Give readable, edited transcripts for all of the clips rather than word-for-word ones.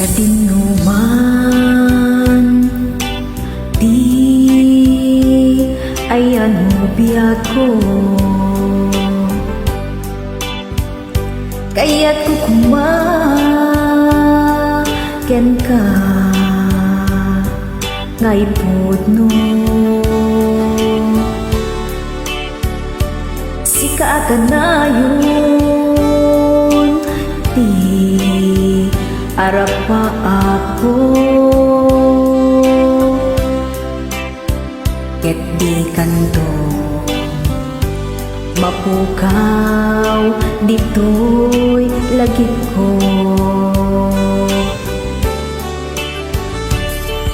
Sa dinuman di ayan mo biyak ko, kaya't kukumaken ka ngay pudno. Sika ka na yun di arap pa ako, ket di kanto mapukaw dito'y lagip ko.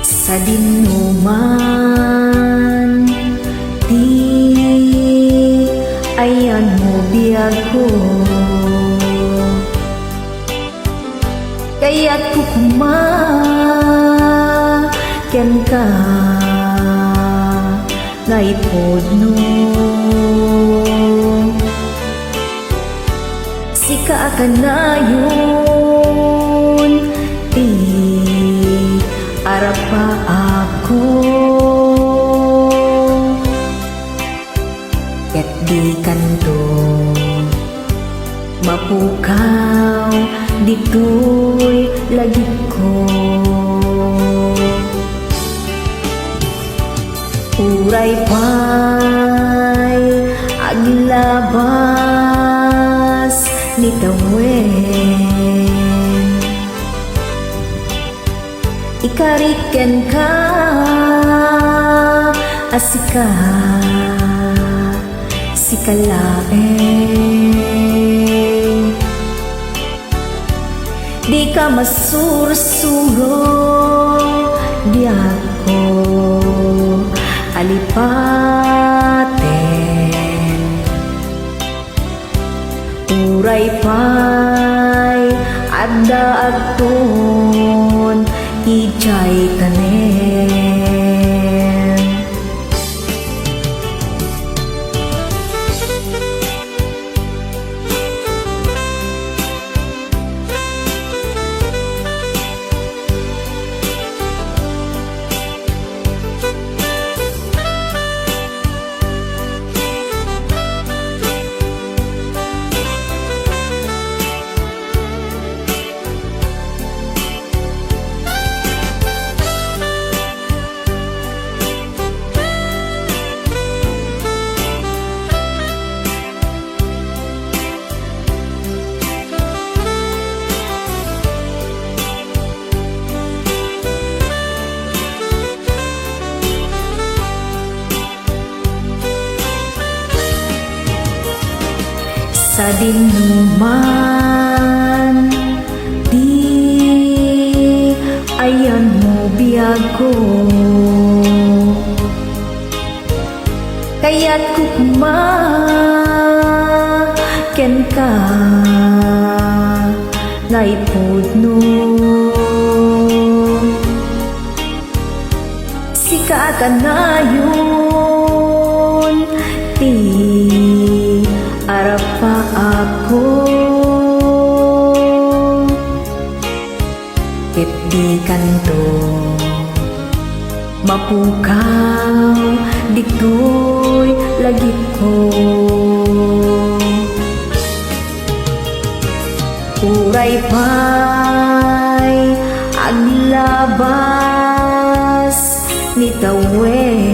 Sa dinuman di ayan mo biyag ko, kaya't kukumaken ka ngay pudno. Sika ka na yun di arap pa ako, ket di kanto mapukaw dito'y lagip ko. Uray pa'y aglabas ni tawen, ikariken ka asika sikalaeng, di ka masursuro diyak ko alipaten. Uray pa'y adda aton ijay tanen. Sa dinuman di ayan mo biyag ko, kaya't kukumaken ka ngay pudno. Sika ka na yun di arap pa ako, ket di kanto mapukaw dito'y lagip ko. Uray pa'y aglabas ni tawen,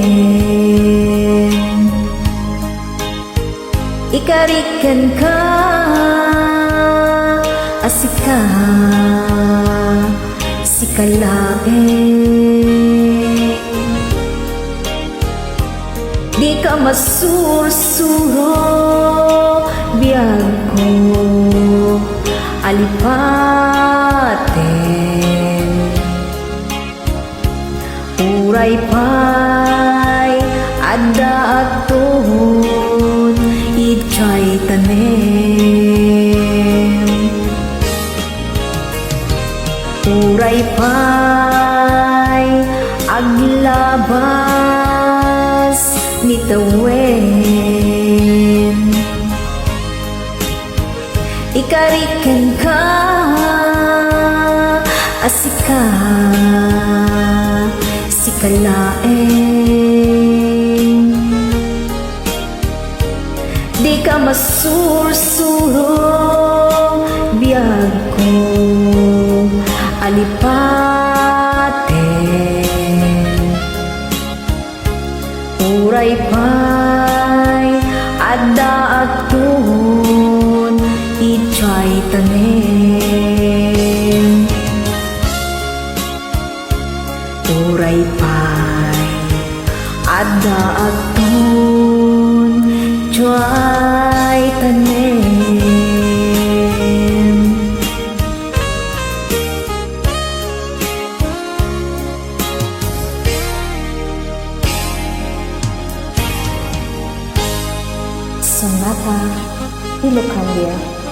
ikariken ka asika sikalaeng, di ka masursuro biyag ko alipaten. Uray pa'y adda aton ijay tanen. Uray pa'y aglabas ni tawen, ikariken ka asika kalaeng. Di ka masursuro biyag ko alipaten. Uray pa'y adda aton ichay tanem. Uray pa'y adda aton ichay tanem. Sonata Ilocania.